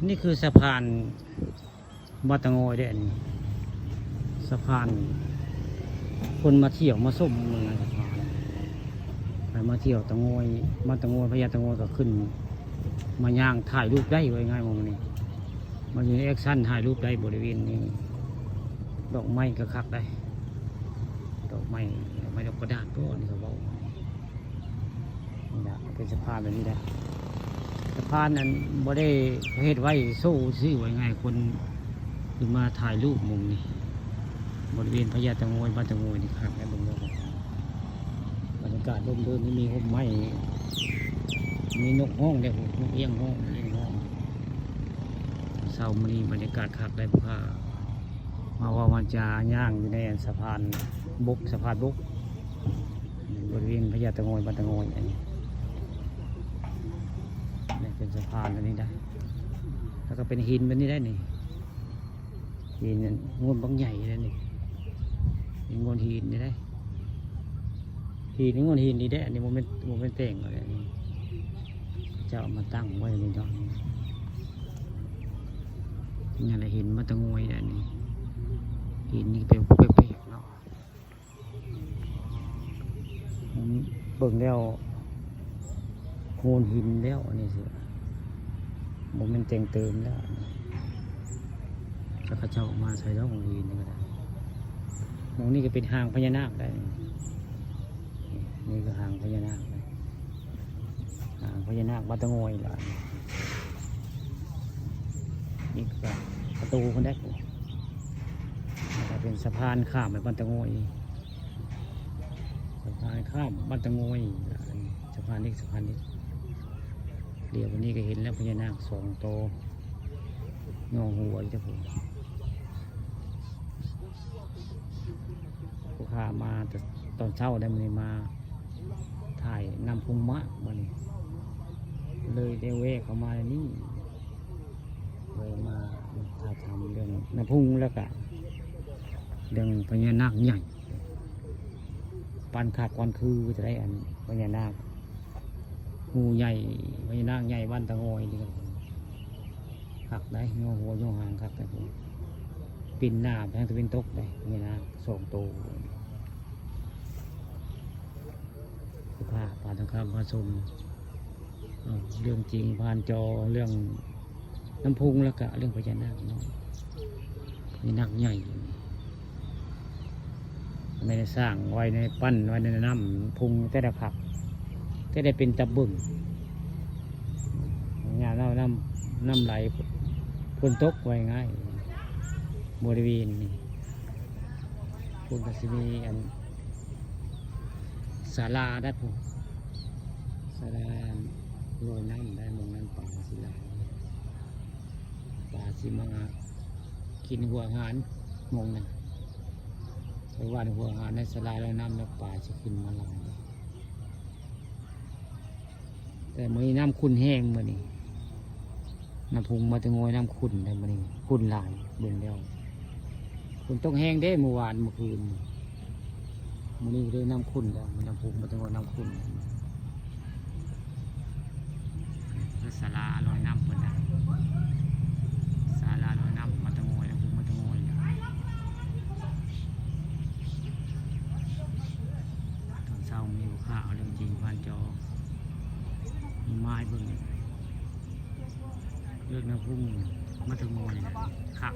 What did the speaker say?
นี่คือสะพานมาตะโงยเด่นสะพานคนมาเที่ยวมาส้มเมืองสะพานไปมาเที่ยวตะโงยมาตะโงยพญาตะโงยก็ขึ้นมาย่างถ่ายรูปได้ไว้ง่ายมองนี่มันอยู่ในแอคชั่นถ่ายรูปได้บริเวณนี้ดอกไม้ก็คักได้ดอกไม้ดอกกระดาษก็นี่เขาบอกนี่นะเป็นสะพานแบบนี้นะสะพานนั้นบ่ได้เฮ็ดไว้โซ่ซื้อไว้ง่ายคนขึ้นมาถ่ายรูปมุมนี้บริเวณพญาตะโงยบ้านตะโงยนี่ครับและบรรยากาศร่มรื่นนี่มีร่มไม้มีนกห้องเนี่ยนกเอี้ยงห้องเศร้ามันนี่บรรยากาศคักได้พามาว่ามันจะย่างอยู่ในสะพานบุกสะพานบุกบริเวณพญาตะโงยบ้านตะโงยอันนี้นี่เป็นสะพานอันนี้ได้แล้วก็เป็นหินแบบนี้ได้นี่หินงวนบางใหญ่เลยนี่งวนหินนี่ได้หินนี่งวนหินนี่ได้อันนี้โมเมนต์แต่งอะไรนี่จะเอามาตั้งไว้ในดอนนี่แหละหินมาตะโงยอันนี้หินนี่เปรี้ยวๆเนาะเบิ่งแล้วโคนหินแล้วอันนี้สิโมเมนต์แต่งเติมแล้วจะกระเจ้ามาใส่แล้วของหินนี่ก็ได้มองนี่ก็เป็นหางพญานาคได้นี่ก็หางพญานาคเลยหางพญานาคบ้านตะโงยล่ะนี่ก็ประตูคนได้เป็นสะพานข้ามไปบ้านตะโงยสะพานข้ามบ้านตะโงยสะพานนี้เดี๋ยววันนี้ก็เห็นแล้วพญานาคสองโตงอหัวอีกแล้วผมผู้ข้ามาแต่ตอนเช้าได้มาถ่ายนำพุงมะมานี่เลยได้เวะเข้ามานี่เลยมาถ่ายทำเรื่องน้ำพุงแล้วก็เรื่องพญานาคใหญ่ปันขาดก่อนคือจะได้อันพญานาคงูใหญ่พญานาคใหญ่บ้านตะโงยนี่ครับขักได้งอหัวงอหางขักได้ผมปินหน้าทางตะวันตกได้พญานาคสองโตผ้าปานทองคำผสมเรื่องจริงผ่านจอเรื่องน้ำพุงแล้วก็เรื่องพญานาคเนาะพญานาคใหญ่ไม่ได้สร้างไว้ในปั้นไว้ในน้ำพุงแต่ได้ขับแต่ได้เป็นตะบึงงานน้ำไหลฝนตกไว้ง่ายบริเวณนี้คุณก็จะมีอันศาลาได้ผมศาลาโรยน้ำได้มองนั้นป่าศิลาป่าสิมังกินหัวหารมองนั้นไปวันหัวหารในศาลาแล้วน้ำแล้วป่าจะขึ้นมาหลังแต่เมื่อน้ำขุ่นแห้งเมื่อนี้น้ำพุงมาตะโงยน้ำขุ่นได้เมื่อนี้ขุ่นหลายเบิ่งแล้วขุ่นต้องแห้งได้เมื่อวานเมื่อคืนมันนี่เลยน้ำขุ่นแล้วน้ำพุงมาตะโงยน้ำขุ่นศาลาลอยน้ำคนนะศาลาลอยน้ำมาตะโงยน้ำพุงมาตะโงยตอนเช้ามีข้าวเรื่องจริงผ่านจอมีไม้เบิ่งเรื่องน้ำพุงมาตะโงยขับ